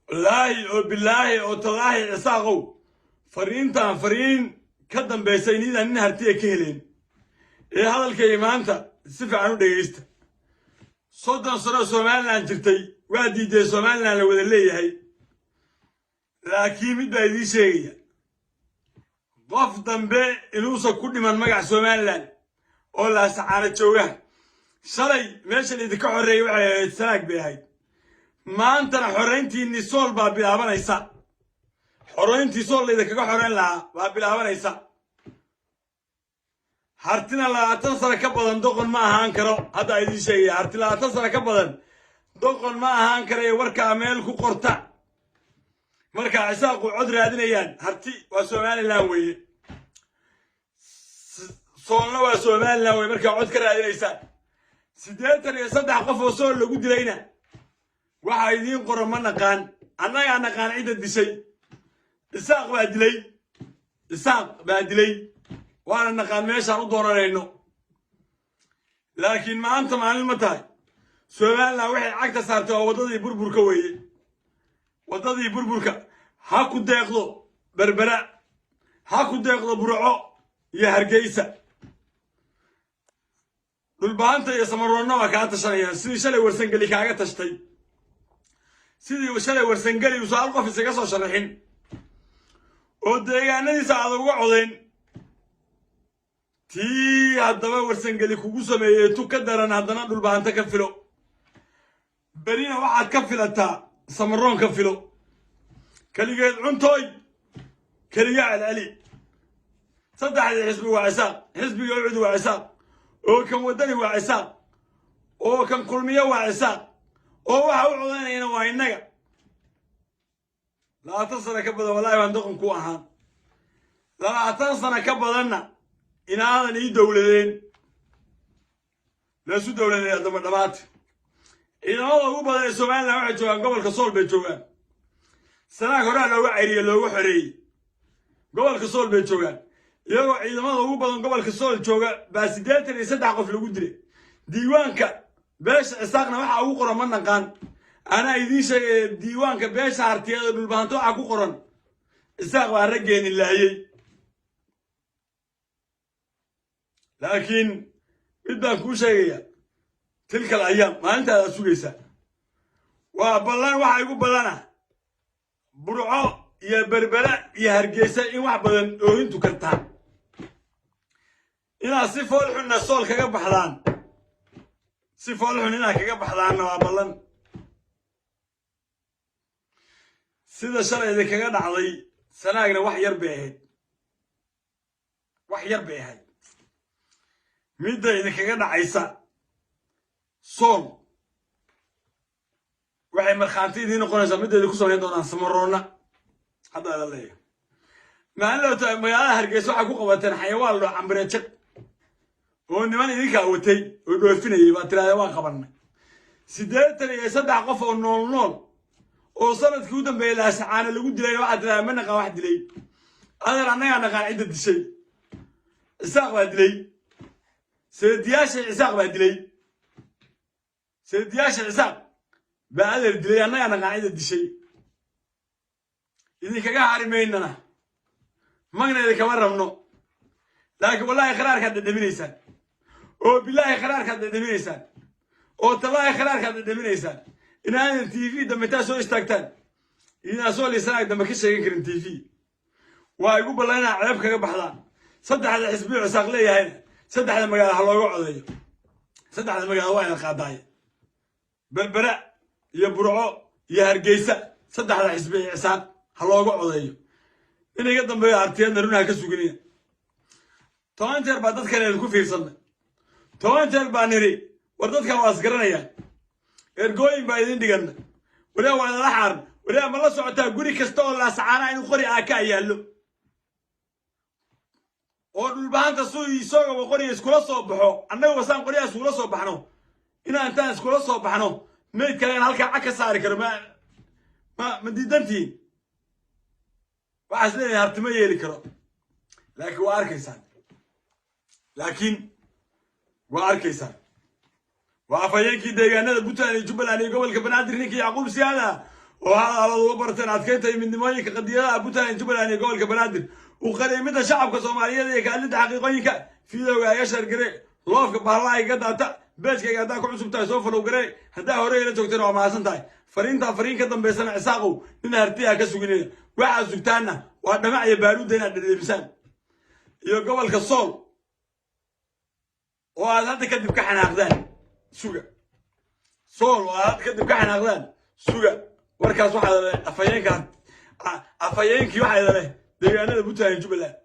والله وبالله وتالله عساقو فرين كدن بيسينيدا nin hartiya ka heleen hadalkay maanta si fiican u dhageysta 30 sano Soomaaliland jirtay waa diiday Soomaaliland la wada leeyahay laakiin mid baa idin sheegaya qof dambe inuu soo ku dhiman magac Soomaaliland oo la saxaara jooga shalay meesha idinka xoreeyay waxay sanaag bay ahayd maantana xoreyntii sool baa bilaabanaysa xoreyntii sool idinka xoreyn lahaa waa bilaabanaysa hartina 20 sano ka badan doqon ma ahaan karo hadda idin sheegay harti 20 sano ka badan doqon ma ahaan karo warka meel ku qorta marka cisaaqu cod raadinayaan harti waa Soomaaliland weeye soolna waa Soomaaliland weeye marka cod ka raadinaysa 83 qof oo sool lagu dilayna waxa idin qoran ma naqaan annaga naqaan cid disay isaaq baa dilay waana naqaan meeshaan u dooranayno laakiin maanta maalin ma tahay Soomaaliland waxay cagta saartay wadadii burburka weeye wadadii burburka ha ku deeqdo berbera ha ku deeqdo burco iyo hargeysa dhulbaanta iyo samaroonna waa ka tashanayaan sidii shalay warsan gali kaaga tashtay sidii shalay warsan gali uu su'aal qof isaga soo sharaxin oo deegaanadiisa aad uga codeyn tii haddaba warsan gali kugu sameeyay tu ka daran haddana dhulbaanta ka filo berina waxaad ka filataa samaroon ka filo kaligeed cuntooy kaliga ali saddexda xisbi waa cisaaq xisbiga ucud waa cisaaq oo kan wadani waa cisaaq oo kan kulmiye waa cisaaq oo waxa uu codeynayna waa inaga 20 sano ka badan wallahi waan doqon ku ahaan 20 sano ka badanna inaadan ii dawladeen la soo dawladeen dama dhamaad ciidamada ugu badan ee Soomaaliland waxay joogaan gobolka Sool bay joogaan sanaag hore looga cayriyo looga xoreeyay gobolka Sool bay joogaan iyagoo ciidamada ugu badan gobolka Sool jooga baa 83 qof lagu dilay diiwaanka beesha cisaaqna waxa ugu qoran ma naqaan ana idin sheegay diiwaanka beesha hartiyada dhulbaanto waxa ku qoran cisaaq waa rageeni laayay laakiin mid baan ku sheegaya tilka ayyam maalintaada sugaysa waa ballan waxa igu badana burco iyo berbera iyo hargeysa in wax badan oohintu kartaa ina si fool xun sool kaga baxdaan si fool xun ina kaga baxdaan waa ballan sida shalay kaga dhacday sanaagna wax yar bay ahayd midda idinkaga dhacaysa sool waxay marxaanti idin noqonaysaa midda idin ku sameyn doonaan samaroona hadda la leeyahay maalinta magaalada hargeysa waxa ku qabateen xayawaan loo cambareejiq oo niman idinka watay oo dhoofinayay baa tiraahday waa qabanay 83 qof oo nool oo sanadkii u dambeeyay la saacana lagu dilay waxa tiraahday ma naqaan wax dilay adeer annaga naqaan cid dishay isaaq waa dilay سيدياشة عساق بدلي سيدياشة عساق بعدر دلي أنا قاعد الشيء إذا كجا حرميننا ما قلنا إذا كمرة منه لكن والله خرار كذا دمينيسان أو بالله خرار كذا دمينيسان أو تالله خرار كذا دمينيسان إن هذا التي في دم تاسو استكتان إن أسول يسرق دم كيس ينكر التي في ويقول بالله أنا عرف كجا بحلان صدق هذا حسبي عساق ليه هنا صدق هذا مجال حلوة عضية صدق هذا مجال واحد قاضي بربرة يا برعو يا هرجيسة صدق هذا حسبي عساق حلوة عضية إني قدام بيا عرتين نرونا كسوقني توان تر بعدت كان الكوفي صلنا توان تر بانيري وردت كان واسقرنا يا إرجوين بايدين دقنا ولا وانا لحر ولا ما الله سعته قولي كستول لا سعانا إنه قري أكاي يالو oo dhulbaanta soo isoo qoriga iskula soo baxo annaga wasaan qoriga iskula soo baxno inaan iskula soo baxno meed kale halka cag saari karo ma diidantiin waxaas leeyahay hartimo yeeli karo laakiin waa arkaysan waa afayeenkii deegaanada Puntland iyo Jubbaland iyo gobolka Banaadir ninkii Yacquub Siyaada وهذا لو برتن adkeentay midnimooyinka qadiyadaha Puntland Jubaland iyo gobolka Banaadir u qareemida shacabka Soomaaliyeed ee kaalinta xaqiiqooyinka fiidowga ay shar garay loofka bahlaayga data beeskayga hadaa ku cusub tahay soo follow garay hadaa hore ila joogteen waa maasan tahay fariin ka dambeysana cisaaqow nin hartiya ka suginay waxa sugtaana waa dhamac iyo baaruud inaad dhadheebisaan iyo gobolka Sool oo aad hadda kadib ka xanaaqdaan suga Sool oo aad kadib ka xanaaqdaan suga warkaas waxa afayeenkii waxa deegaanada Puntland Jubaland